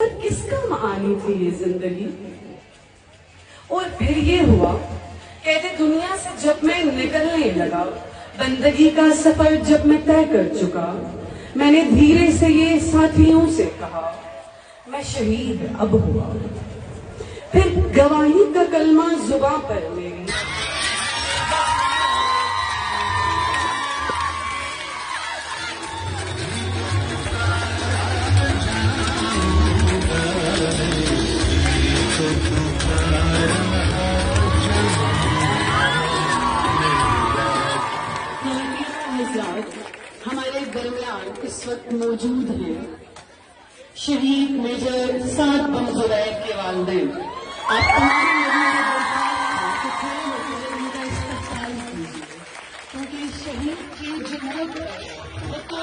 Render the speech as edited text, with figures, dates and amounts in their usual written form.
पर किस काम आनी थी ये जिंदगी। और फिर ये हुआ, कहते दुनिया से जब मैं निकलने लगा, बंदगी का सफर जब मैं तय कर चुका, मैंने धीरे से ये साथियों से कहा, मैं शहीद अब हुआ। फिर गवाही का कलमा जुबां पर मेरी, हमारे दरमियान इस वक्त मौजूद हैं शहीद मेजर साद बम जुबैर के वालिदैन। आप तमाम लोगों को थोड़े होकर उनका इस्तेमाल कीजिए, क्योंकि शहीद की जो मौत है वो तो